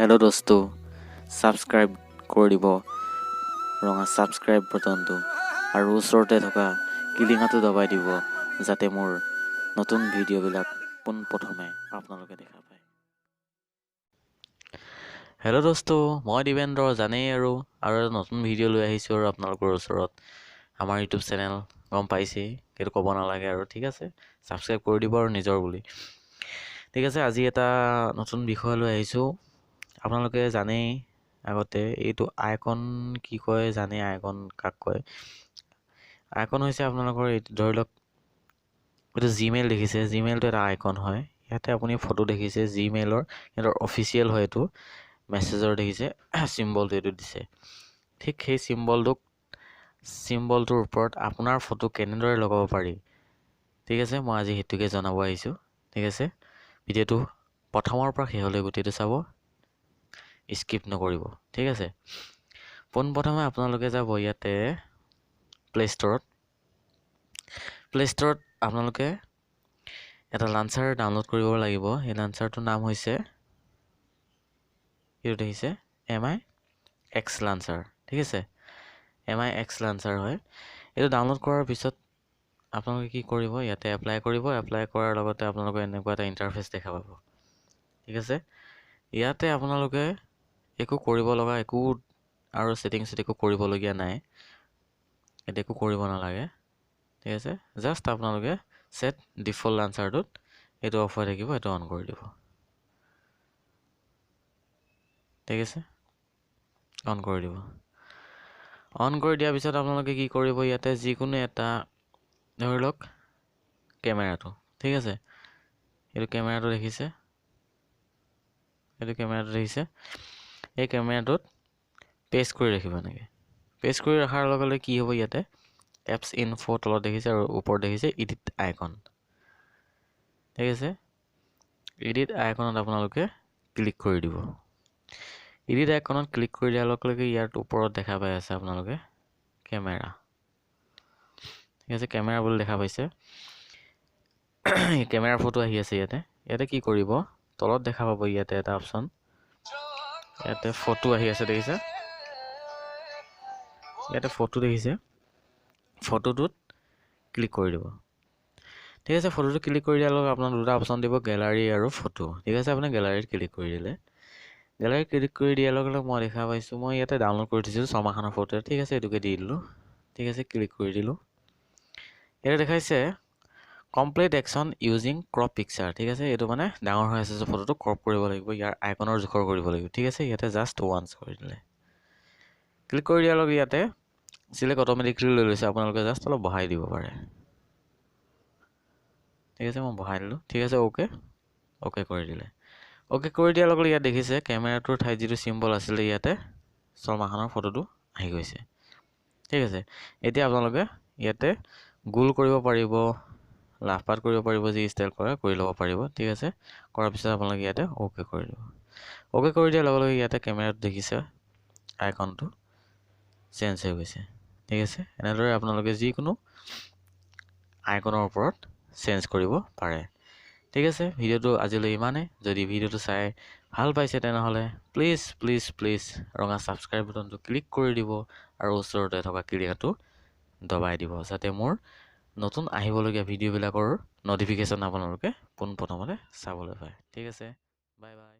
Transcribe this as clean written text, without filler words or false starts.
Hello' দোস্তো, subscribe কৰি দিব ৰঙা ছাবস্ক্ৰাইব বাটনটো আৰু ওচৰতে থকা কিলিঙাটো দবাই দিব যাতে মোৰ নতুন ভিডিঅ'বিলাক পোনপ্ৰথমে আপোনালোকে দেখা পায়। হেল্ল' দোস্তো, মই দিবেন্দ্ৰ জানেই আৰু এটা নতুন ভিডিঅ' লৈ আহিছোঁ আৰু আপোনালোকৰ ওচৰত। আমাৰ ইউটিউব চেনেল গম পাইছেই, সেইটো ক'ব নালাগে আৰু ঠিক আছে, ছাবস্ক্ৰাইব কৰি দিব আৰু নিজৰ বুলি। ঠিক আছে, আজি এটা নতুন বিষয় লৈ আহিছোঁ। আপোনালোকে জানেই আগতে এইটো আইকন কি কয়, জানেই আইকন কাক কয়। আইকন হৈছে আপোনালোকৰ এইটো ধৰি লওক, এইটো জিমেইল দেখিছে, জিমেইলটো এটা আইকন হয়। ইয়াতে আপুনি ফটো দেখিছে, জিমেইলৰ সিহঁতৰ অফিচিয়েল হয় এইটো। মেছেজৰ দেখিছে চিম্বলটো এইটো দিছে। ঠিক সেই চিম্বলটোৰ ওপৰত আপোনাৰ ফটো কেনেদৰে লগাব পাৰি, ঠিক আছে, মই আজি সেইটোকে জনাব আহিছোঁ। ঠিক আছে, ভিডিঅ'টো প্ৰথমৰ পৰা শেষলৈ গোটেইটো চাব, স্কিপ নকৰিব। ঠিক আছে, পোনপ্ৰথমে আপোনালোকে যাব ইয়াতে প্লে' ষ্ট'ৰত আপোনালোকে এটা লাঞ্চাৰ ডাউনলোড কৰিব লাগিব। সেই লাঞ্চাৰটোৰ নাম হৈছে, এইটো দেখিছে, MIX লাঞ্চাৰ। ঠিক আছে, MIX লাঞ্চাৰ হয়। এইটো ডাউনলোড কৰাৰ পিছত আপোনালোকে কি কৰিব, ইয়াতে এপ্লাই কৰিব। এপ্লাই কৰাৰ লগতে আপোনালোকে এনেকুৱা এটা ইণ্টাৰফেচ দেখা পাব। ঠিক আছে, ইয়াতে আপোনালোকে একো কৰিব লগা আৰু ছেটিংছ একো কৰিবলগীয়া নাই। ইয়াতে একো কৰিব নালাগে। ঠিক আছে, জাষ্ট আপোনালোকে ছেট ডিফল্ট লাঞ্চাৰটোত এইটো অফ হৈ থাকিব, এইটো অন কৰি দিব। ঠিক আছে, অন কৰি দিব। অন কৰি দিয়াৰ পিছত আপোনালোকে কি কৰিব, ইয়াতে যিকোনো এটা ধৰি লওক কেমেৰাটো। ঠিক আছে, এইটো কেমেৰাটো দেখিছে, এই কেমেৰাটোত পেষ্ট কৰি ৰাখিব এনেকৈ। পেষ্ট কৰি ৰখাৰ লগে লগে কি হ'ব, ইয়াতে এপছ ইনফো তলত দেখিছে আৰু ওপৰত দেখিছে এডিট আইকন। ঠিক আছে, এডিট আইকনত আপোনালোকে ক্লিক কৰি দিব। এডিট আইকনত ক্লিক কৰি দিয়াৰ লগে লগে ইয়াৰ ওপৰত দেখা পাই আছে আপোনালোকে কেমেৰা। ঠিক আছে, কেমেৰা বুলি দেখা পাইছে। কেমেৰাৰ ফটো আহি আছে ইয়াতে কি কৰিব, তলত দেখা পাব ইয়াতে এটা অপশ্যন, ইয়াতে ফটো আহি আছে দেখিছে, ইয়াতে ফটো দেখিছে, ফটোটোত ক্লিক কৰি দিব। ঠিক আছে, ফটোটো ক্লিক কৰি দিয়াৰ লগে আপোনাৰ দুটা অপশ্যন দিব, গেলাৰী আৰু ফটো। ঠিক আছে, আপুনি গেলাৰীত ক্লিক কৰি দিলে। গেলাৰীত ক্লিক কৰি দিয়াৰ লগে লগে মই দেখা পাইছোঁ, মই ইয়াতে ডাউনলোড কৰি থৈছিলোঁ ছমাহৰ ফটো। ঠিক আছে, এইটোকে দি দিলোঁ। ঠিক আছে, ক্লিক কৰি দিলোঁ। ইয়াতে দেখাইছে complete action using crop picture. ঠিক আছে, এইটো মানে ডাঙৰ হৈ আছে যে ফটোটো ক্ৰপ কৰিব লাগিব, ইয়াৰ আইকনৰ জোখৰ কৰিব লাগিব। ঠিক আছে, ইয়াতে জাষ্ট ওৱান্স কৰি দিলে। ক্লিক কৰি দিয়াৰ লগে ইয়াতে চিলেক্ট অট'মেটিকলি লৈ লৈছে, আপোনালোকে জাষ্ট অলপ বঢ়াই দিব পাৰে। ঠিক আছে, মই বঢ়াই দিলোঁ। ঠিক আছে, অ'কে কৰি দিলে। অ'কে কৰি দিয়াৰ লগে ইয়াত দেখিছে কেমেৰাটোৰ ঠাইত যিটো চিম্বল আছিলে, ইয়াতে ছমাহৰ ফটোটো আহি গৈছে। ঠিক আছে, এতিয়া আপোনালোকে ইয়াতে গোল কৰিব পাৰিব, লাভপাত কৰিব পাৰিব, যি ষ্টাইল কৰে কৰি ল'ব পাৰিব। ঠিক আছে, কৰাৰ পিছত আপোনালোকে ইয়াতে অ'কে কৰি দিব। অ'কে কৰি দিয়াৰ লগে লগে ইয়াতে কেমেৰাটো দেখিছে আইকনটো চেঞ্জ হৈ গৈছে। ঠিক আছে, এনেদৰে আপোনালোকে যিকোনো আইকনৰ ওপৰত চেঞ্জ কৰিব পাৰে। ঠিক আছে, ভিডিঅ'টো আজিলৈ ইমানেই। যদি ভিডিঅ'টো চাই ভাল পাইছে তেনেহ'লে প্লিজ ৰঙা ছাবস্ক্ৰাইব বুটামটো ক্লিক কৰি দিব আৰু ওচৰতে থকা কিলিঙাটো দবাই দিব যাতে মোৰ নতুন আহিবলগীয়া ভিডিঅ'বিলাকৰ ন'টিফিকেশ্যন আপোনালোকে পোনপ্ৰথমতে চাবলৈ পায়। ঠিক আছে, বাই বাই।